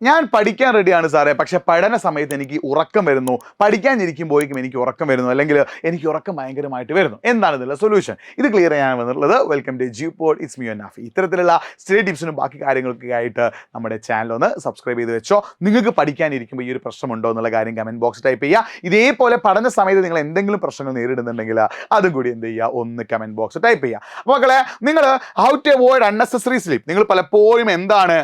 ഞാൻ പഠിക്കാൻ റെഡിയാണ് സാറേ, പക്ഷെ പഠന സമയത്ത് എനിക്ക് ഉറക്കം വരുന്നു, പഠിക്കാനിരിക്കുമ്പോഴേക്കും എനിക്ക് ഉറക്കം വരുന്നു, അല്ലെങ്കിൽ എനിക്ക് ഉറക്കം ഭയങ്കരമായിട്ട് വരുന്നു. എന്താണ് ഇതിലുള്ള സൊല്യൂഷൻ? ഇത് ക്ലിയർ ചെയ്യാൻ വന്നിട്ടുള്ളത്. Welcome to G pod, it's me Nafi. ഇത്തരത്തിലുള്ള സ്റ്റഡി ടിപ്സിനും ബാക്കി കാര്യങ്ങളൊക്കെ ആയിട്ട് നമ്മുടെ ചാനൽ ഒന്ന് സബ്സ്ക്രൈബ് ചെയ്ത് വെച്ചോ. നിങ്ങൾക്ക് പഠിക്കാനിരിക്കുമ്പോൾ ഈ ഒരു പ്രശ്നമുണ്ടോ എന്നുള്ള കാര്യം കമന്റ് ബോക്സ് ടൈപ്പ് ചെയ്യുക. ഇതേപോലെ പഠന സമയത്ത് നിങ്ങൾ എന്തെങ്കിലും പ്രശ്നങ്ങൾ നേരിടുന്നുണ്ടെങ്കിൽ അതും കൂടി എന്ത് ചെയ്യുക, ഒന്ന് കമന്റ് ബോക്സ് ടൈപ്പ് ചെയ്യുക. അപ്പോൾ മക്കളെ, നിങ്ങൾ how to avoid unnecessary sleep. നിങ്ങൾ പലപ്പോഴും എന്താണ്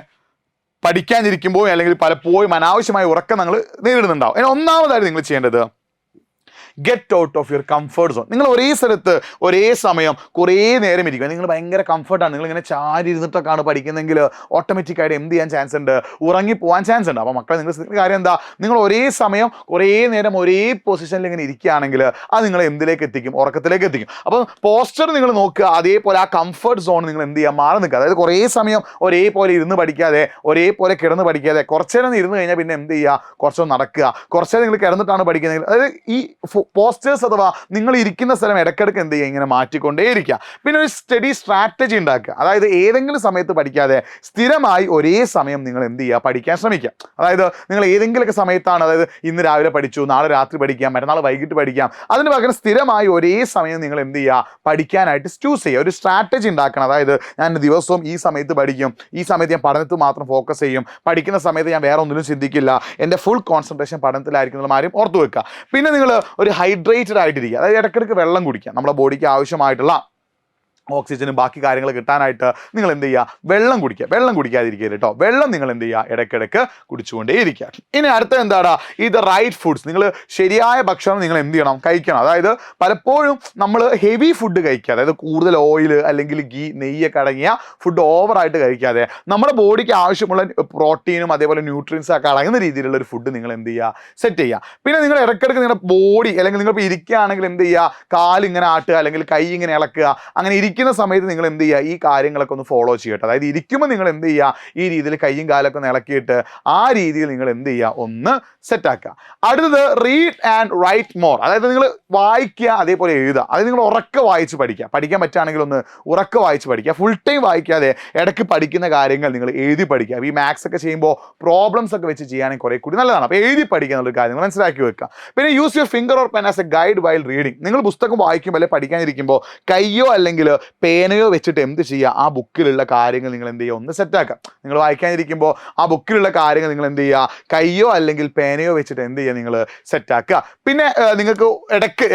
പഠിക്കാനിരിക്കുമ്പോൾ അല്ലെങ്കിൽ പലപ്പോഴും അനാവശ്യമായ ഉറക്കം നിങ്ങൾ നേരിടുന്നുണ്ടാവും. അതിന് ഒന്നാമതായിട്ട് നിങ്ങൾ ചെയ്യേണ്ടത് get out of your comfort zone. നിങ്ങൾ ഒരേ സ്ഥലത്ത് ഒരേ സമയം കുറേ നേരം ഇരിക്കുക, നിങ്ങൾ ഭയങ്കര കംഫർട്ടാണ്, നിങ്ങളിങ്ങനെ ചാരി ഇരുന്നിട്ടൊക്കെയാണ് പഠിക്കുന്നതെങ്കിൽ ഓട്ടോമാറ്റിക്കായിട്ട് എന്ത് ചെയ്യാൻ ചാൻസ് ഉണ്ട്, ഉറങ്ങിപ്പോകാൻ ചാൻസ് ഉണ്ട്. അപ്പോൾ മക്കളെ, നിങ്ങൾ ശ്രദ്ധിക്കുന്ന കാര്യം എന്താ, നിങ്ങൾ ഒരേ സമയം കുറേ നേരം ഒരേ പൊസിഷനിൽ ഇങ്ങനെ ഇരിക്കുകയാണെങ്കിൽ അത് നിങ്ങളെ എന്തിലേക്ക് എത്തിക്കും, ഉറക്കത്തിലേക്ക് എത്തിക്കും. അപ്പോൾ പോസ്റ്റർ നിങ്ങൾ നോക്കുക, അതേപോലെ ആ കംഫർട്ട് സോൺ നിങ്ങൾ എന്ത് ചെയ്യുക, മാറി നിൽക്കുക. അതായത് കുറേ സമയം ഒരേപോലെ ഇരുന്ന് പഠിക്കാതെ, ഒരേപോലെ കിടന്ന് പഠിക്കാതെ, കുറച്ച് നേരം ഇരുന്ന് കഴിഞ്ഞാൽ പിന്നെ എന്ത് ചെയ്യുക, കുറച്ചൊന്ന് നടക്കുക. കുറച്ച് നേരം നിങ്ങൾ കിടന്നിട്ടാണ് പഠിക്കുന്നതെങ്കിൽ അതായത് ഈ പോസ്റ്റേഴ്സ് അഥവാ നിങ്ങൾ ഇരിക്കുന്ന സ്ഥലം ഇടയ്ക്കിടയ്ക്ക് എന്ത് ചെയ്യുക, ഇങ്ങനെ മാറ്റിക്കൊണ്ടേയിരിക്കുക. പിന്നെ ഒരു സ്റ്റഡി സ്ട്രാറ്റജി ഉണ്ടാക്കുക. അതായത് ഏതെങ്കിലും സമയത്ത് പഠിക്കാതെ സ്ഥിരമായി ഒരേ സമയം നിങ്ങൾ എന്ത് ചെയ്യുക, പഠിക്കാൻ ശ്രമിക്കുക. അതായത് നിങ്ങൾ ഏതെങ്കിലുമൊക്കെ സമയത്താണ്, അതായത് ഇന്ന് രാവിലെ പഠിച്ചു, നാളെ രാത്രി പഠിക്കാം, മറ്റന്നാൾ വൈകിട്ട് പഠിക്കാം, അതിന് പകരം സ്ഥിരമായി ഒരേ സമയം നിങ്ങൾ എന്ത് ചെയ്യുക, പഠിക്കാനായിട്ട് ചൂസ് ചെയ്യുക. ഒരു സ്ട്രാറ്റജി ഉണ്ടാക്കണം. അതായത് ഞാൻ ദിവസവും ഈ സമയത്ത് പഠിക്കും, ഈ സമയത്ത് ഞാൻ പഠനത്തിൽ മാത്രം ഫോക്കസ് ചെയ്യും, പഠിക്കുന്ന സമയത്ത് ഞാൻ വേറെ ഒന്നിലും ചിന്തിക്കില്ല, എൻ്റെ ഫുൾ കോൺസെൻട്രേഷൻ പഠനത്തിലായിരിക്കും എന്നുള്ള കാര്യം ഓർത്ത് വെക്കുക. പിന്നെ നിങ്ങൾ ഒരു ഹൈഡ്രേറ്റഡ് ആയിട്ടിരിക്കുക. അതായത് ഇടയ്ക്കിടയ്ക്ക് വെള്ളം കുടിക്കുക. നമ്മുടെ ബോഡിക്ക് ആവശ്യമായിട്ടുള്ള ഓക്സിജനും ബാക്കി കാര്യങ്ങൾ കിട്ടാനായിട്ട് നിങ്ങൾ എന്ത് ചെയ്യുക, വെള്ളം കുടിക്കുക. വെള്ളം കുടിക്കാതിരിക്കരുത് കേട്ടോ. വെള്ളം നിങ്ങൾ എന്ത് ചെയ്യുക, ഇടയ്ക്കിടയ്ക്ക് കുടിച്ചുകൊണ്ടേ ഇരിക്കുക. ഇനി അടുത്ത എന്താണ്, ഇത് റൈറ്റ് ഫുഡ്സ്. നിങ്ങൾ ശരിയായ ഭക്ഷണം നിങ്ങൾ എന്ത് ചെയ്യണം, കഴിക്കണം. അതായത് പലപ്പോഴും നമ്മൾ ഹെവി ഫുഡ് കഴിക്കുക, അതായത് കൂടുതൽ ഓയിൽ അല്ലെങ്കിൽ ഗീ, നെയ്യൊക്കെ അടങ്ങിയ ഫുഡ് ഓവറായിട്ട് കഴിക്കാതെ നമ്മുടെ ബോഡിക്ക് ആവശ്യമുള്ള പ്രോട്ടീനും അതേപോലെ ന്യൂട്രിയൻസും ഒക്കെ അടങ്ങുന്ന രീതിയിലുള്ള ഒരു ഫുഡ് നിങ്ങൾ എന്ത് ചെയ്യുക, സെറ്റ് ചെയ്യുക. പിന്നെ നിങ്ങൾ ഇടയ്ക്കിടയ്ക്ക് നിങ്ങളുടെ ബോഡി അല്ലെങ്കിൽ നിങ്ങൾ ഇപ്പോൾ ഇരിക്കുകയാണെങ്കിൽ എന്ത് ചെയ്യുക, കാലിങ്ങനെ ആട്ടുക അല്ലെങ്കിൽ കൈ ഇങ്ങനെ ഇളക്കുക. അങ്ങനെ ഇരിക്കുന്ന സമയത്ത് നിങ്ങൾ എന്ത് ചെയ്യുക, ഈ കാര്യങ്ങളൊക്കെ ഒന്ന് ഫോളോ ചെയ്യട്ടെ. അതായത് ഇരിക്കുമ്പോൾ നിങ്ങൾ എന്ത് ചെയ്യുക, ഈ രീതിയിൽ കൈയും കാലൊക്കെ ഒന്ന് ഇളക്കിയിട്ട് ആ രീതിയിൽ നിങ്ങൾ എന്ത് ചെയ്യുക, ഒന്ന് സെറ്റാക്കുക. അടുത്തത് റീഡ് ആൻഡ് റൈറ്റ് മോർ. അതായത് നിങ്ങൾ വായിക്കുക, അതേപോലെ എഴുതുക. അതായത് നിങ്ങൾ ഉറക്കെ വായിച്ച് പഠിക്കുക. പഠിക്കാൻ പറ്റുകയാണെങ്കിൽ ഒന്ന് ഉറക്കെ വായിച്ച് പഠിക്കുക. ഫുൾ ടൈം വായിക്കാതെ ഇടയ്ക്ക് പഠിക്കുന്ന കാര്യങ്ങൾ നിങ്ങൾ എഴുതി പഠിക്കുക. ഈ മാത്സ് ഒക്കെ ചെയ്യുമ്പോൾ പ്രോബ്ലംസ് ഒക്കെ വെച്ച് ചെയ്യാണെങ്കിൽ കുറേ കൂടി നല്ലതാണ്. അപ്പോൾ എഴുതി പഠിക്കുക എന്നുള്ള കാര്യങ്ങൾ മനസ്സിലാക്കി വെക്കുക. പിന്നെ use your finger or pen as A guide while reading. നിങ്ങൾ പുസ്തകം വായിക്കുമ്പോൾ അല്ലെങ്കിൽ പഠിക്കാനിരിക്കുമ്പോൾ കയ്യോ അല്ലെങ്കിൽ പേനയോ വെച്ചിട്ട് എന്ത് ചെയ്യുക, ആ ബുക്കിലുള്ള കാര്യങ്ങൾ നിങ്ങൾ എന്ത് ചെയ്യുക, ഒന്ന് സെറ്റാക്കുക. നിങ്ങൾ വായിക്കാനിരിക്കുമ്പോൾ ആ ബുക്കിലുള്ള കാര്യങ്ങൾ നിങ്ങൾ എന്ത് ചെയ്യുക, കയ്യോ അല്ലെങ്കിൽ പേനയോ വെച്ചിട്ട് എന്ത് ചെയ്യുക, നിങ്ങൾ സെറ്റാക്കുക. പിന്നെ നിങ്ങൾക്ക്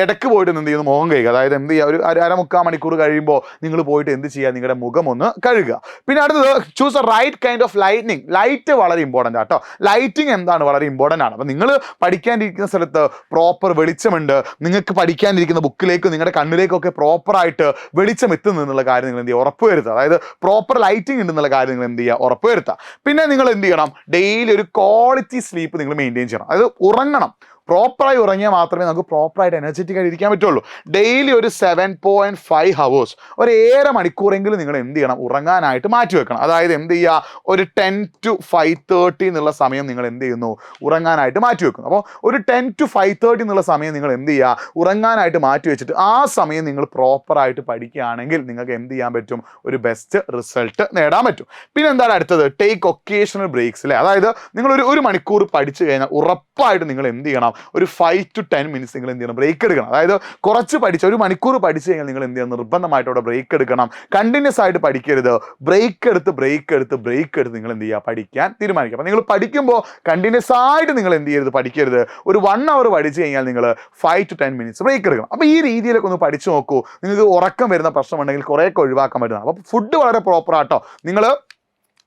ഇടയ്ക്ക് പോയിട്ട് എന്ത് ചെയ്യുന്നു, മുഖം കഴുകുക. അതായത് എന്ത് ചെയ്യുക, ഒരു അരമുക്കാൽ മണിക്കൂർ കഴിയുമ്പോൾ നിങ്ങൾ പോയിട്ട് എന്ത് ചെയ്യുക, നിങ്ങളുടെ മുഖം ഒന്ന് കഴുകുക. പിന്നെ അടുത്തത് choose a right kind of lighting. Light വളരെ ഇമ്പോർട്ടൻ്റ് ആട്ടോ. ലൈറ്റിംഗ് എന്താണ്, വളരെ ഇമ്പോർട്ടൻ്റ് ആണ്. അപ്പോൾ നിങ്ങൾ പഠിക്കാനിരിക്കുന്ന സ്ഥലത്ത് പ്രോപ്പർ വെളിച്ചമുണ്ട്, നിങ്ങൾക്ക് പഠിക്കാനിരിക്കുന്ന ബുക്കിലേക്കും നിങ്ങളുടെ കണ്ണിലേക്കൊക്കെ പ്രോപ്പറായിട്ട് വെളിച്ചം എത്തുന്നു എന്നുള്ള കാര്യം നിങ്ങൾ എന്ത് ചെയ്യുക, ഉറപ്പ് വരുത്തുക. അതായത് പ്രോപ്പർ ലൈറ്റിംഗ് ഉണ്ടെന്നുള്ള കാര്യം നിങ്ങൾ എന്ത് ചെയ്യുക, ഉറപ്പ് വരുത്തുക. പിന്നെ നിങ്ങൾ എന്ത് ചെയ്യണം, ഡെയിലി ഒരു ക്വാളിറ്റി സ്ലീപ്പ് നിങ്ങൾ മെയിൻറ്റെയിൻ ചെയ്യണം. അതായത് ഉറങ്ങണം. പ്രോപ്പറായി ഉറങ്ങിയാൽ മാത്രമേ നമുക്ക് പ്രോപ്പറായിട്ട് എനർജറ്റിക് ആയിട്ട് ഇരിക്കാൻ പറ്റുള്ളൂ. ഡെയിലി ഒരു 7.5 hours, ഒരു 7 മണിക്കൂറെങ്കിലും നിങ്ങൾ എന്ത് ചെയ്യണം, ഉറങ്ങാനായിട്ട് മാറ്റി വെക്കണം. അതായത് എന്ത് ചെയ്യുക, ഒരു 10 to 5:30 എന്നുള്ള സമയം നിങ്ങൾ എന്ത് ചെയ്യുന്നു, ഉറങ്ങാനായിട്ട് മാറ്റി വെക്കുന്നു. അപ്പോൾ ഒരു 10 to 5:30 എന്നുള്ള സമയം നിങ്ങൾ എന്ത് ചെയ്യുക, ഉറങ്ങാനായിട്ട് മാറ്റി വെച്ചിട്ട് ആ സമയം നിങ്ങൾ പ്രോപ്പറായിട്ട് പഠിക്കുകയാണെങ്കിൽ നിങ്ങൾക്ക് എന്ത് ചെയ്യാൻ പറ്റും, ഒരു ബെസ്റ്റ് റിസൾട്ട് നേടാൻ പറ്റും. പിന്നെ എന്താണ് അടുത്തത്, ടേക്ക് ഒക്കേഷണൽ ബ്രേക്സ് അല്ലേ. അതായത് നിങ്ങൾ ഒരു മണിക്കൂർ പഠിച്ചു കഴിഞ്ഞാൽ ഉറപ്പായിട്ട് നിങ്ങൾ എന്ത് ചെയ്യണം, ഒരു 5 to 10 minutes നിങ്ങൾ എന്ത് ചെയ്യണം, ബ്രേക്ക് എടുക്കണം. അതായത് കുറച്ച് പഠിച്ച ഒരു മണിക്കൂർ പഠിച്ചു കഴിഞ്ഞാൽ നിങ്ങൾ എന്ത് ചെയ്യണം, നിർബന്ധമായിട്ട് അവിടെ ബ്രേക്ക് എടുക്കണം. കണ്ടിന്യൂസ് ആയിട്ട് പഠിക്കരുത്. ബ്രേക്ക് എടുത്ത് നിങ്ങൾ എന്ത് ചെയ്യുക, പഠിക്കാൻ തീരുമാനിക്കുക. അപ്പോൾ നിങ്ങൾ പഠിക്കുമ്പോൾ കണ്ടിന്യൂസ് ആയിട്ട് നിങ്ങൾ എന്ത് ചെയ്യരുത്, പഠിക്കരുത്. ഒരു 1 hour പഠിച്ചു കഴിഞ്ഞാൽ നിങ്ങൾ 5 to 10 minutes ബ്രേക്ക് എടുക്കണം. അപ്പോൾ ഈ രീതിയിലൊക്കെ ഒന്ന് പഠിച്ചു നോക്കൂ. നിങ്ങൾക്ക് ഉറക്കം വരുന്ന പ്രശ്നമുണ്ടെങ്കിൽ കുറേയൊക്കെ ഒഴിവാക്കാൻ പറ്റുന്നതാണ്. അപ്പോൾ ഫുഡ് വളരെ പ്രോപ്പറാട്ടോ. നിങ്ങൾ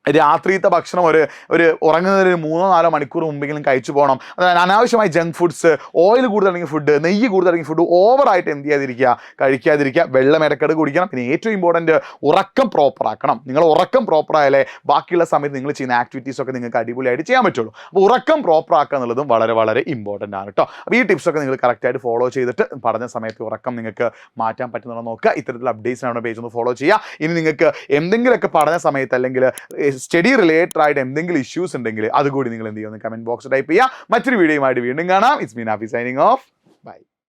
രാത്രിയത്തെ ഭക്ഷണം ഒരു ഉറങ്ങുന്നതിന് 3-4 മണിക്കൂർ മുമ്പെങ്കിലും കഴിച്ചു പോകണം. അതായത് അനാവശ്യമായി ജങ്ക് ഫുഡ്സ്, ഓയിൽ കൂടുതലടങ്ങിയ ഫുഡ്, നെയ്യ് കൂടുതലടങ്ങിയ ഫുഡ് ഓവറായിട്ട് എന്ത് കഴിക്കാതിരിക്കുക. വെള്ളം ഇടയ്ക്കിടയ്ക്ക് കുടിക്കണം. പിന്നെ ഏറ്റവും ഇമ്പോർട്ടൻറ്റ്, ഉറക്കം പ്രോപ്പറാക്കണം. നിങ്ങൾ ഉറക്കം പ്രോപ്പറായാലേ ബാക്കിയുള്ള സമയത്ത് നിങ്ങൾ ചെയ്യുന്ന ആക്ടിവിറ്റീസൊക്കെ നിങ്ങൾക്ക് അടിപൊളിയായിട്ട് ചെയ്യാൻ പറ്റുള്ളൂ. അപ്പോൾ ഉറക്കം പ്രോപ്പറാക്കുക എന്നുള്ളതും വളരെ വളരെ ഇമ്പോർട്ടൻ്റ് ആണ് കേട്ടോ. അപ്പോൾ ഈ ടിപ്സൊക്കെ നിങ്ങൾ കറക്റ്റായിട്ട് ഫോളോ ചെയ്തിട്ട് പഠന സമയത്ത് ഉറക്കം നിങ്ങൾക്ക് മാറ്റാൻ പറ്റുന്നുണ്ടോ നോക്കുക. ഇത്തരത്തിലുള്ള അപ്ഡേറ്റ്സിനാണ് പേജ് ഒന്ന് ഫോളോ ചെയ്യുക. ഇനി നിങ്ങൾക്ക് എന്തെങ്കിലുമൊക്കെ പഠന സമയത്ത് അല്ലെങ്കിൽ സ്റ്റഡി റിലേറ്റഡ് ആയിട്ട് എന്തെങ്കിലും ഇഷ്യൂസ് ഉണ്ടെങ്കിൽ അതുകൂടി നിങ്ങൾ എന്ത് ചെയ്യുമെന്ന് കമന്റ് ബോക്സ് ടൈപ്പ് ചെയ്യുക. മറ്റൊരു വീഡിയോയുമായിട്ട് വീണ്ടും കാണാം. It's me Nafi signing off.